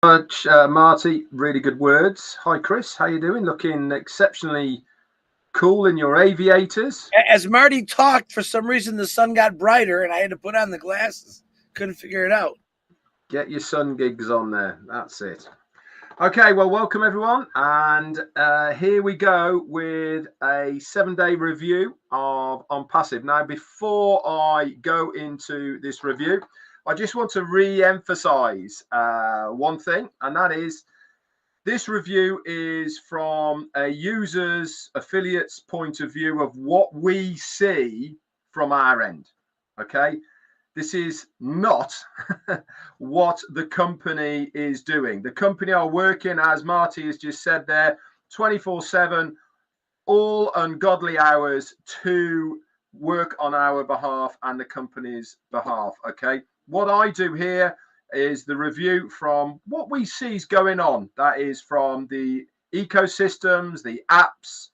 Much, Marty. Really good words. Hi, Chris. How you doing? Looking exceptionally cool in your aviators. As Marty talked, for some reason the sun got brighter, and I had to put on the glasses. Couldn't figure it out. Get your sun gigs on there. That's it. Okay, well, welcome everyone, and here we go with a 7-day review of Onpassive. Now, before I go into this review, I just want to re-emphasize one thing, and that is this review is from a user's affiliate's point of view of what we see from our end. Okay, this is not what the company is doing. The company are working, as Marty has just said there, 24/7, all ungodly hours to work on our behalf and the company's behalf. Okay, what I do here is the review from what we see is going on. That is from the ecosystems, the apps,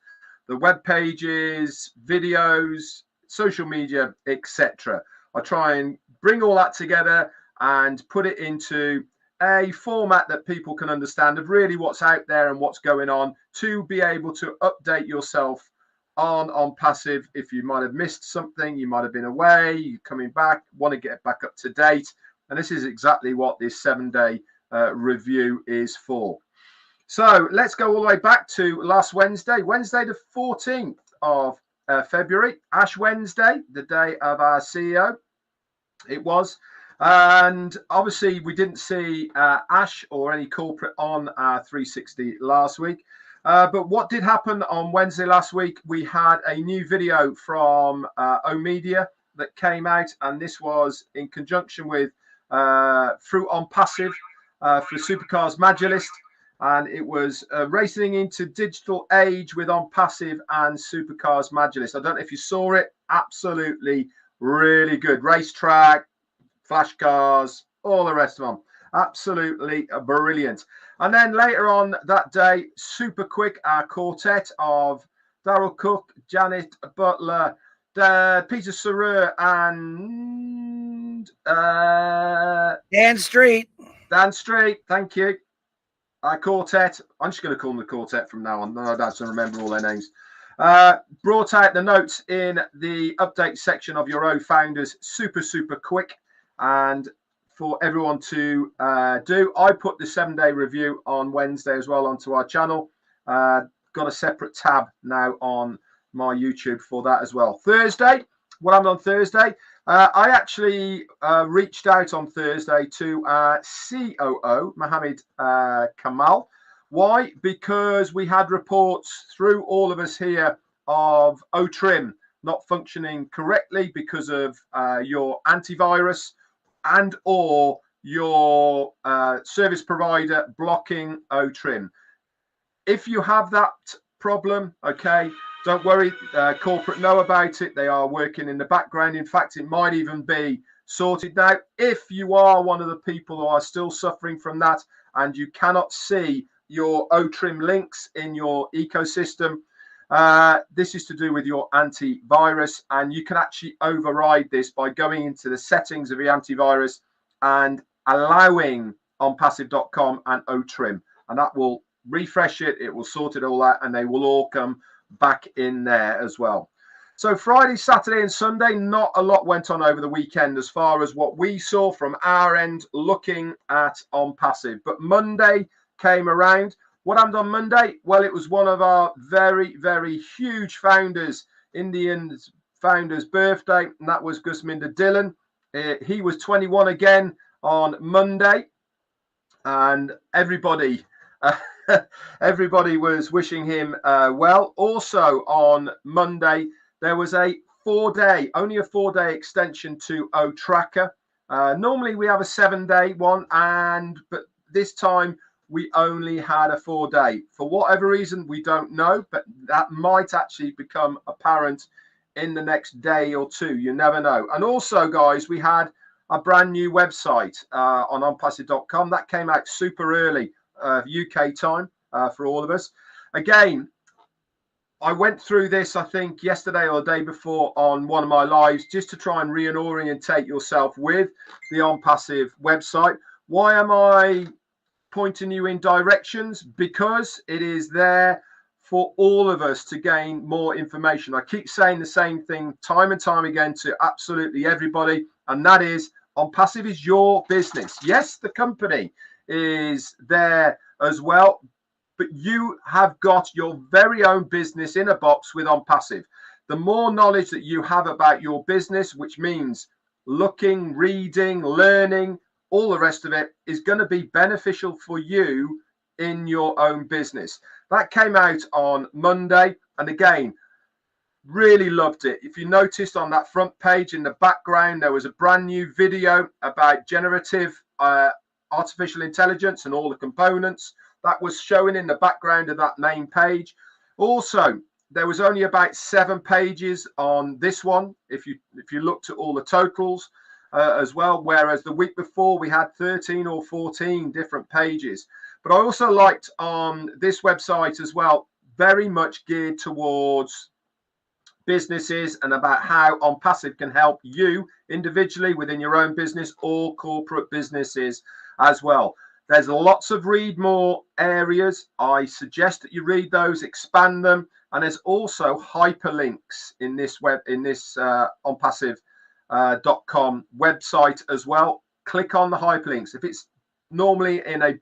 the web pages, videos, social media, etc. I try and bring all that together and put it into a format that people can understand of really what's out there and what's going on, to be able to update yourself on Onpassive. If you might have missed something, you might have been away, you're coming back, want to get back up to date. And this is exactly what this 7-day review is for. So let's go all the way back to last Wednesday, Wednesday the 14th of February, Ash Wednesday, the day of our CEO. It was. And obviously we didn't see Ash or any corporate on 360 last week. But what did happen on Wednesday last week, we had a new video from Omedia that came out, and this was in conjunction with through Onpassive for Supercars Magilist, and it was racing into digital age with Onpassive and Supercars Magilist. I don't know if you saw it. Absolutely really good racetrack, flash cars, all the rest of them. Absolutely brilliant. And then later on that day, super quick, our quartet of Darryl Cook, Janet Butler, Peter Sarer, and Dan Street. Dan Street, thank you. Our quartet. I'm just going to call them the quartet from now on. No, I don't have to remember all their names. Brought out the notes in the update section of your own founders super quick, and for everyone to do. I put the 7-day review on Wednesday as well onto our channel. Got a separate tab now on my YouTube for that as well. Thursday, what happened on Thursday? I actually reached out on Thursday to COO Mohammed Kamal. Why? Because we had reports through all of us here of OTrim not functioning correctly because of your antivirus and or your service provider blocking OTrim. If you have that problem, okay, don't worry, corporate know about it. They are working in the background. In fact, it might even be sorted now. If you are one of the people who are still suffering from that and you cannot see your OTrim links in your ecosystem, this is to do with your antivirus, and you can actually override this by going into the settings of your antivirus and allowing onpassive.com and OTrim, and that will refresh it. It will sort it all out, and they will all come back in there as well. So Friday, Saturday and Sunday, not a lot went on over the weekend as far as what we saw from our end looking at Onpassive. But Monday came around. What happened on Monday? Well, it was one of our very huge founders, Indian founder's birthday, and that was Gusminder Dillon. He was 21 again on Monday, and everybody was wishing him well. Also on Monday, there was only a 4-day extension to O-Tracker. Normally we have a 7-day one, but this time we only had a 4-day. For whatever reason, we don't know, but that might actually become apparent in the next day or two. You never know. And also, guys, we had a brand new website on onpassive.com that came out super early UK time for all of us. Again, I went through this, I think, yesterday or the day before on one of my lives, just to try and reorientate yourself with the Onpassive website. Why am I pointing you in directions because it is there for all of us to gain more information. I keep saying the same thing time and time again to absolutely everybody, and that is Onpassive is your business. Yes, the company is there as well, but you have got your very own business in a box with Onpassive. The more knowledge that you have about your business, which means looking, reading, learning, all the rest of it, is going to be beneficial for you in your own business. That came out on Monday, and again, really loved it. If you noticed on that front page in the background, there was a brand new video about generative artificial intelligence and all the components that was showing in the background of that main page. Also, there was only about 7 pages on this one if you looked at all the totals as well, whereas the week before we had 13 or 14 different pages. But I also liked on this website as well, very much geared towards businesses and about how Onpassive can help you individually within your own business or corporate businesses as well. There's lots of read more areas. I suggest that you read those, expand them, and there's also hyperlinks in this Onpassive.com website as well. Click on the hyperlinks. If it's normally in a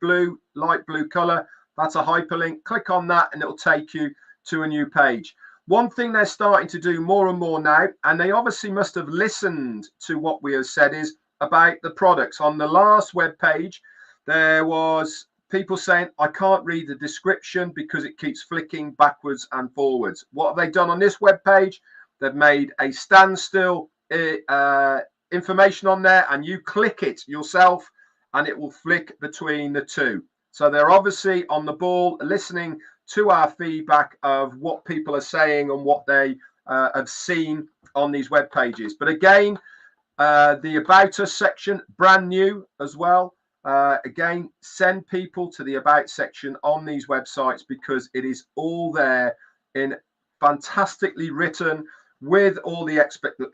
light blue color, that's a hyperlink. Click on that and it'll take you to a new page. One thing they're starting to do more and more now, and they obviously must have listened to what we have said, is about the products. On the last web page, there was people saying, I can't read the description because it keeps flicking backwards and forwards. What have they done on this web page? They've made a standstill information on there, and you click it yourself and it will flick between the two. So they're obviously on the ball, listening to our feedback of what people are saying and what they have seen on these web pages. But again, the About Us section, brand new as well. Again, send people to the About section on these websites because it is all there in fantastically written with all the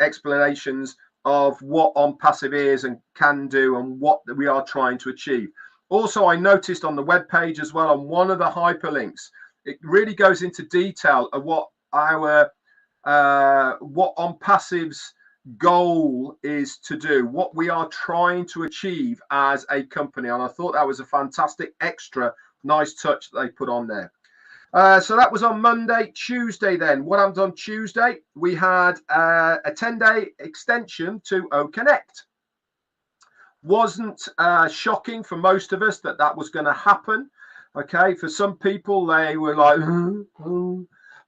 explanations of what Onpassive is and can do and what we are trying to achieve. Also, I noticed on the web page as well, on one of the hyperlinks, it really goes into detail of what Onpassive's goal is to do, what we are trying to achieve as a company. And I thought that was a fantastic extra nice touch that they put on there. So that was on Monday. Tuesday then, what happened on Tuesday? We had a 10-day extension to OConnect. Wasn't shocking for most of us that was going to happen. Okay, for some people, they were like,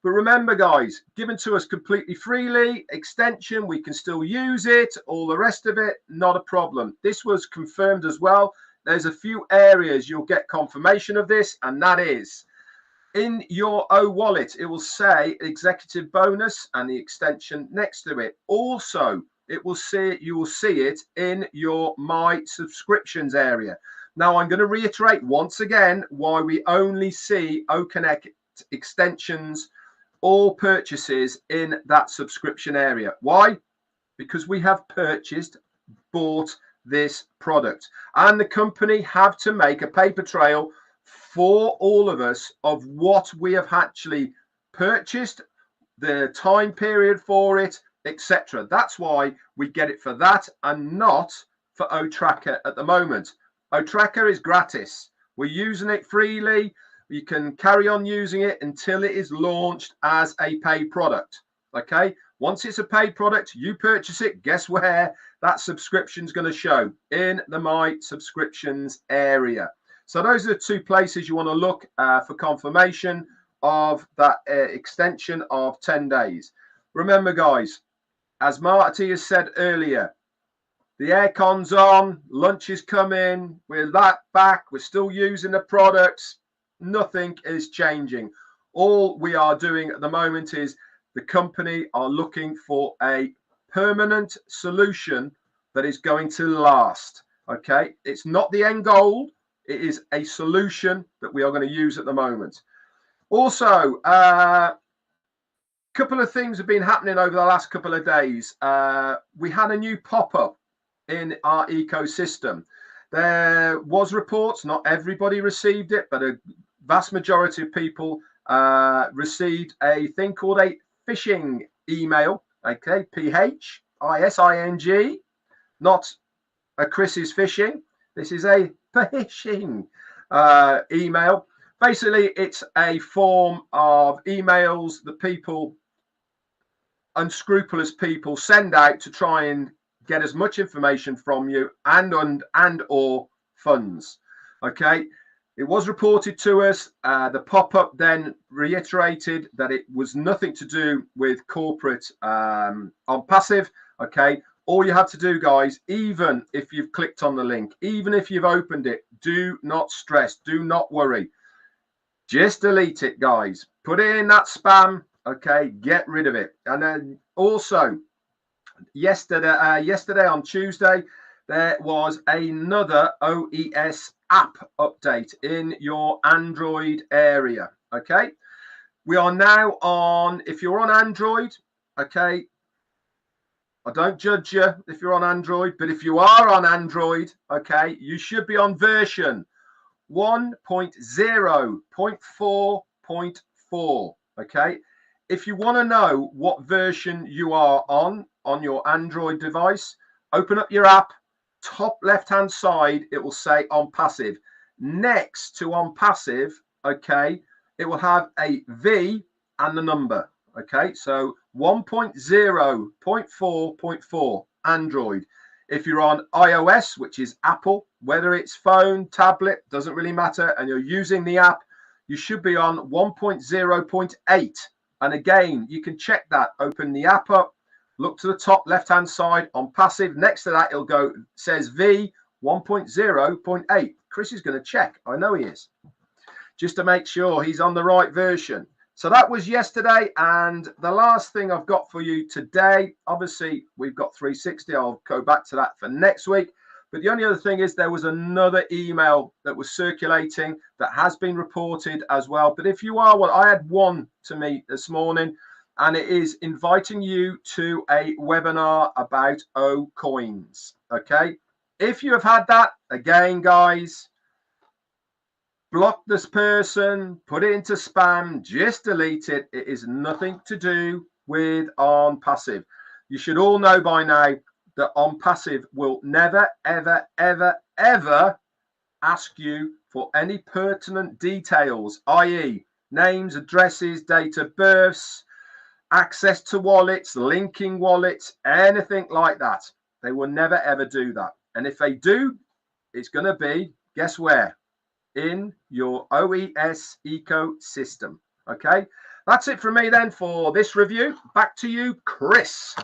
But remember, guys, given to us completely freely, extension, we can still use it, all the rest of it, not a problem. This was confirmed as well. There's a few areas you'll get confirmation of this, and that is in your wallet, it will say executive bonus and the extension next to it. Also, you will see it in your my subscriptions area. Now, I'm going to reiterate once again why we only see OConnect extensions or purchases in that subscription area. Why? Because we have bought this product, and the company have to make a paper trail for all of us of what we have actually purchased, the time period for it, etc. That's why we get it for that and not for OTracker at the moment. OTracker is gratis. We're using it freely. You can carry on using it until it is launched as a paid product. Okay, once it's a paid product, you purchase it, guess where that subscription is going to show? In the My Subscriptions area. So those are the two places you want to look for confirmation of that extension of 10 days. Remember, guys, as Marty has said earlier, the aircon's on, lunch is coming, we're back, we're still using the products. Nothing is changing. All we are doing at the moment is the company are looking for a permanent solution that is going to last. Okay, it's not the end goal. It is a solution that we are going to use at the moment. Also, a couple of things have been happening over the last couple of days. We had a new pop-up in our ecosystem. there was reports, not everybody received it, but a vast majority of people received a thing called a phishing email. Okay, PHISING, not a Chris's phishing. This is a phishing email. Basically, it's a form of emails that people, unscrupulous people, send out to try and get as much information from you and or funds. Okay, it was reported to us. The pop-up then reiterated that it was nothing to do with corporate Onpassive. Okay, all you have to do, guys, even if you've clicked on the link, even if you've opened it, do not stress, do not worry. Just delete it, guys. Put it in that spam. Okay, get rid of it. And then also, yesterday on Tuesday, there was another OES app update in your Android area. Okay, we are now on, if you're on Android, okay, I don't judge you if you're on Android, but if you are on Android, okay, you should be on version 1.0.4.4. okay. If you want to know what version you are on your Android device, open up your app. Top left hand side, it will say Onpassive. Next to Onpassive, okay, it will have a V and the number. Okay, so 1.0.4.4 Android. If you're on iOS, which is Apple, whether it's phone, tablet, doesn't really matter, and you're using the app, you should be on 1.0.8. And again, you can check that. Open the app up, look to the top left-hand side Onpassive. Next to that, it'll go, says V 1.0.8. Chris is going to check. I know he is. Just to make sure he's on the right version. So that was yesterday. And the last thing I've got for you today, obviously, we've got 360. I'll go back to that for next week. But the only other thing is there was another email that was circulating that has been reported as well. But if you are, well, I had one to me this morning, and it is inviting you to a webinar about O-coins. Okay. If you have had that, again, guys, block this person, put it into spam, just delete it. It is nothing to do with Onpassive. You should all know by now that Onpassive will never, ever, ever, ever ask you for any pertinent details, i.e. names, addresses, date of births, access to wallets, linking wallets, anything like that. They will never, ever do that. And if they do, it's going to be, guess where? In your OES ecosystem. Okay, that's it from me then for this review. Back to you, Chris.